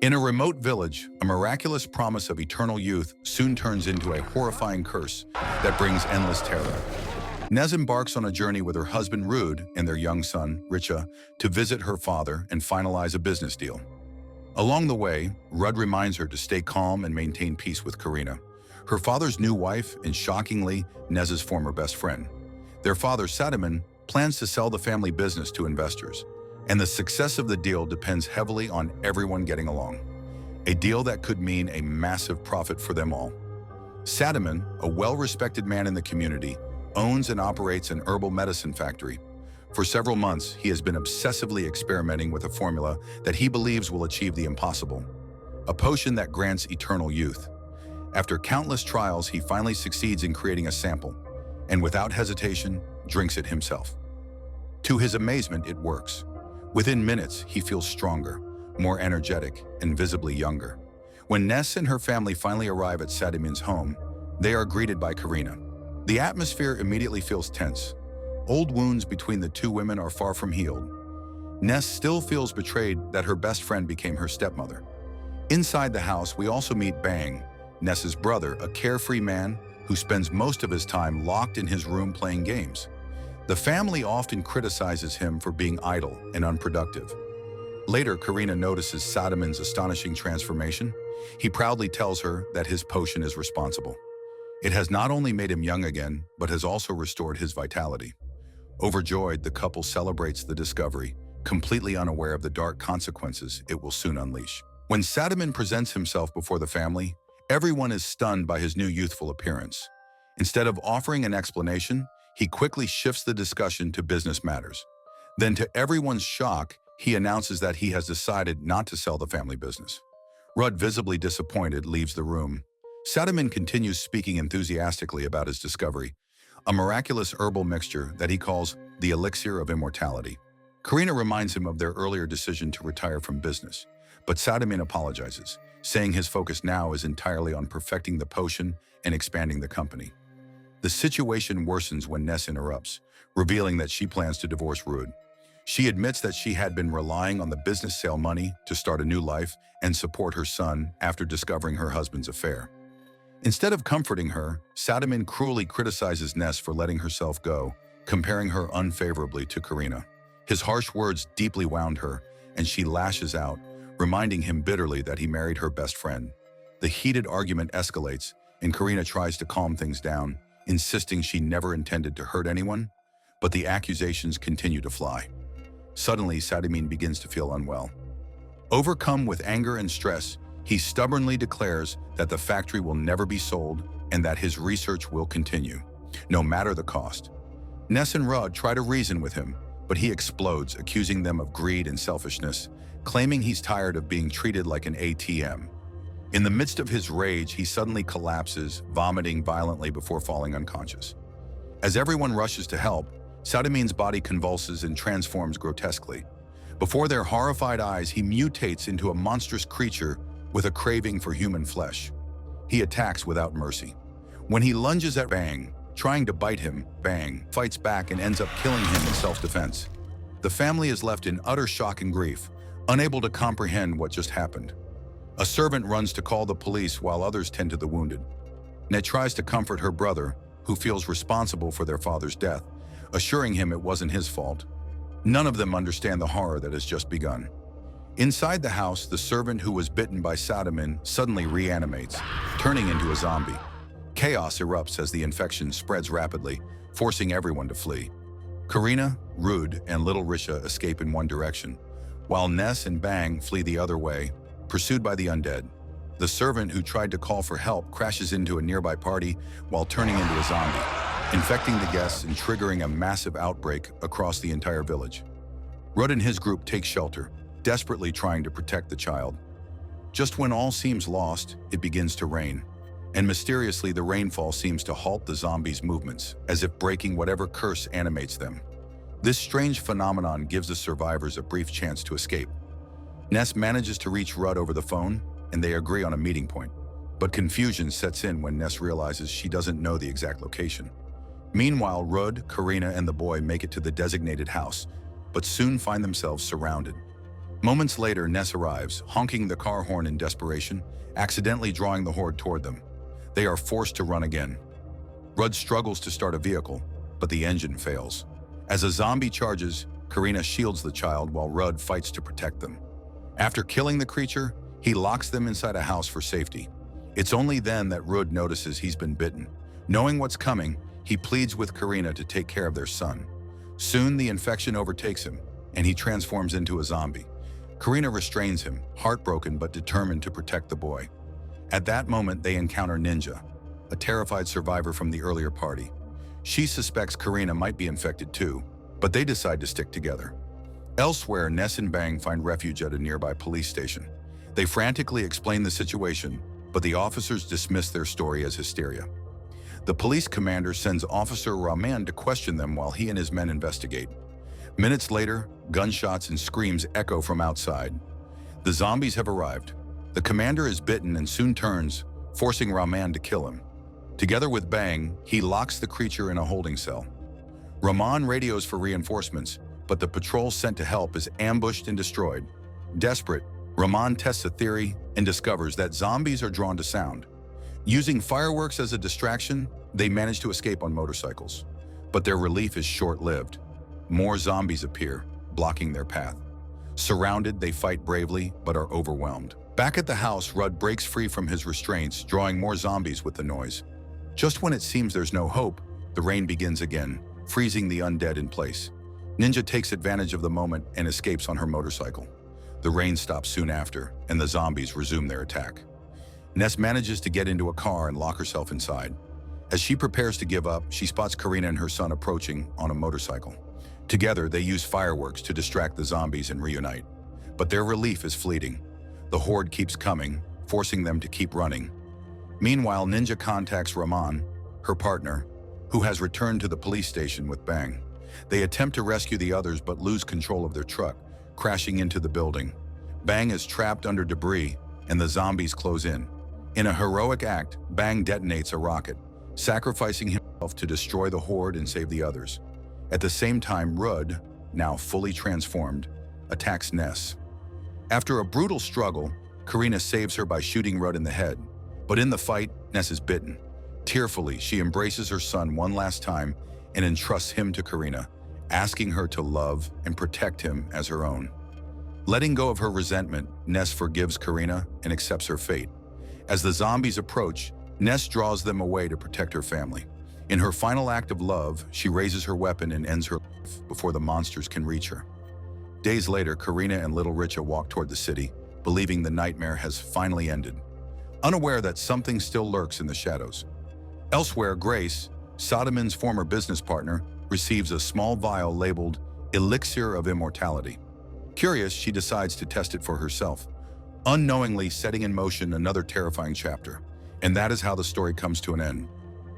In a remote village, a miraculous promise of eternal youth soon turns into a horrifying curse that brings endless terror. Nez embarks on a journey with her husband Rude and their young son, Richa, to visit her father and finalize a business deal. Along the way, Rudd reminds her to stay calm and maintain peace with Karina, her father's new wife and, shockingly, Nez's former best friend. Their father, Sadaman, plans to sell the family business to investors, and the success of the deal depends heavily on everyone getting along. A deal that could mean a massive profit for them all. Sadaman, a well-respected man in the community, owns and operates an herbal medicine factory. For several months, he has been obsessively experimenting with a formula that he believes will achieve the impossible, a potion that grants eternal youth. After countless trials, he finally succeeds in creating a sample, and without hesitation, drinks it himself. To his amazement, it works. Within minutes, he feels stronger, more energetic, and visibly younger. When Ness and her family finally arrive at Sadaman's home, they are greeted by Karina. The atmosphere immediately feels tense. Old wounds between the two women are far from healed. Ness still feels betrayed that her best friend became her stepmother. Inside the house, we also meet Bang, Ness's brother, a carefree man who spends most of his time locked in his room playing games. The family often criticizes him for being idle and unproductive. Later, Karina notices Sadaman's astonishing transformation. He proudly tells her that his potion is responsible. It has not only made him young again, but has also restored his vitality. Overjoyed, the couple celebrates the discovery, completely unaware of the dark consequences it will soon unleash. When Sadaman presents himself before the family, everyone is stunned by his new youthful appearance. Instead of offering an explanation, he quickly shifts the discussion to business matters. Then, to everyone's shock, he announces that he has decided not to sell the family business. Rudd, visibly disappointed, leaves the room. Sadaman continues speaking enthusiastically about his discovery, a miraculous herbal mixture that he calls the elixir of immortality. Karina reminds him of their earlier decision to retire from business, but Sadaman apologizes, saying his focus now is entirely on perfecting the potion and expanding the company. The situation worsens when Ness interrupts, revealing that she plans to divorce Rude. She admits that she had been relying on the business sale money to start a new life and support her son after discovering her husband's affair. Instead of comforting her, Sadaman cruelly criticizes Ness for letting herself go, comparing her unfavorably to Karina. His harsh words deeply wound her, and she lashes out, reminding him bitterly that he married her best friend. The heated argument escalates, and Karina tries to calm things down, insisting she never intended to hurt anyone, but the accusations continue to fly. Suddenly, Sadaman begins to feel unwell. Overcome with anger and stress, he stubbornly declares that the factory will never be sold and that his research will continue, no matter the cost. Ness and Rudd try to reason with him, but he explodes, accusing them of greed and selfishness, claiming he's tired of being treated like an ATM. In the midst of his rage, he suddenly collapses, vomiting violently before falling unconscious. As everyone rushes to help, Sadaman's body convulses and transforms grotesquely. Before their horrified eyes, he mutates into a monstrous creature with a craving for human flesh. He attacks without mercy. When he lunges at Bang, trying to bite him, Bang fights back and ends up killing him in self-defense. The family is left in utter shock and grief, unable to comprehend what just happened. A servant runs to call the police while others tend to the wounded. Ned tries to comfort her brother, who feels responsible for their father's death, assuring him it wasn't his fault. None of them understand the horror that has just begun. Inside the house, the servant who was bitten by Sadaman suddenly reanimates, turning into a zombie. Chaos erupts as the infection spreads rapidly, forcing everyone to flee. Karina, Rude, and little Risha escape in one direction, while Ness and Bang flee the other way, pursued by the undead. The servant who tried to call for help crashes into a nearby party while turning into a zombie, infecting the guests and triggering a massive outbreak across the entire village. Rudd and his group take shelter, desperately trying to protect the child. Just when all seems lost, it begins to rain, and mysteriously the rainfall seems to halt the zombies' movements, as if breaking whatever curse animates them. This strange phenomenon gives the survivors a brief chance to escape. Ness manages to reach Rudd over the phone, and they agree on a meeting point. But confusion sets in when Ness realizes she doesn't know the exact location. Meanwhile, Rudd, Karina, and the boy make it to the designated house, but soon find themselves surrounded. Moments later, Ness arrives, honking the car horn in desperation, accidentally drawing the horde toward them. They are forced to run again. Rudd struggles to start a vehicle, but the engine fails. As a zombie charges, Karina shields the child while Rudd fights to protect them. After killing the creature, he locks them inside a house for safety. It's only then that Rudd notices he's been bitten. Knowing what's coming, he pleads with Karina to take care of their son. Soon, the infection overtakes him, and he transforms into a zombie. Karina restrains him, heartbroken but determined to protect the boy. At that moment, they encounter Ninja, a terrified survivor from the earlier party. She suspects Karina might be infected too, but they decide to stick together. Elsewhere, Ness and Bang find refuge at a nearby police station. They frantically explain the situation, but the officers dismiss their story as hysteria. The police commander sends Officer Rahman to question them while he and his men investigate. Minutes later, gunshots and screams echo from outside. The zombies have arrived. The commander is bitten and soon turns, forcing Rahman to kill him. Together with Bang, he locks the creature in a holding cell. Rahman radios for reinforcements, but the patrol sent to help is ambushed and destroyed. Desperate, Rahman tests a theory and discovers that zombies are drawn to sound. Using fireworks as a distraction, they manage to escape on motorcycles. But their relief is short-lived. More zombies appear, blocking their path. Surrounded, they fight bravely, but are overwhelmed. Back at the house, Rudd breaks free from his restraints, drawing more zombies with the noise. Just when it seems there's no hope, the rain begins again, freezing the undead in place. Ninja takes advantage of the moment and escapes on her motorcycle. The rain stops soon after, and the zombies resume their attack. Ness manages to get into a car and lock herself inside. As she prepares to give up, she spots Karina and her son approaching on a motorcycle. Together, they use fireworks to distract the zombies and reunite. But their relief is fleeting. The horde keeps coming, forcing them to keep running. Meanwhile, Ninja contacts Rahman, her partner, who has returned to the police station with Bang. They attempt to rescue the others but lose control of their truck, crashing into the building. Bang is trapped under debris, and the zombies close in. In a heroic act, Bang detonates a rocket, sacrificing himself to destroy the horde and save the others. At the same time, Rudd, now fully transformed, attacks Ness. After a brutal struggle, Karina saves her by shooting Rudd in the head. But in the fight, Ness is bitten. Tearfully, she embraces her son one last time and entrusts him to Karina, asking her to love and protect him as her own. Letting go of her resentment, Ness forgives Karina and accepts her fate. As the zombies approach, Ness draws them away to protect her family. In her final act of love, she raises her weapon and ends her life before the monsters can reach her. Days later, Karina and little Richa walk toward the city, believing the nightmare has finally ended, unaware that something still lurks in the shadows. Elsewhere, Grace, Sodomin's former business partner, receives a small vial labeled Elixir of Immortality. Curious, she decides to test it for herself, unknowingly setting in motion another terrifying chapter. And that is how the story comes to an end.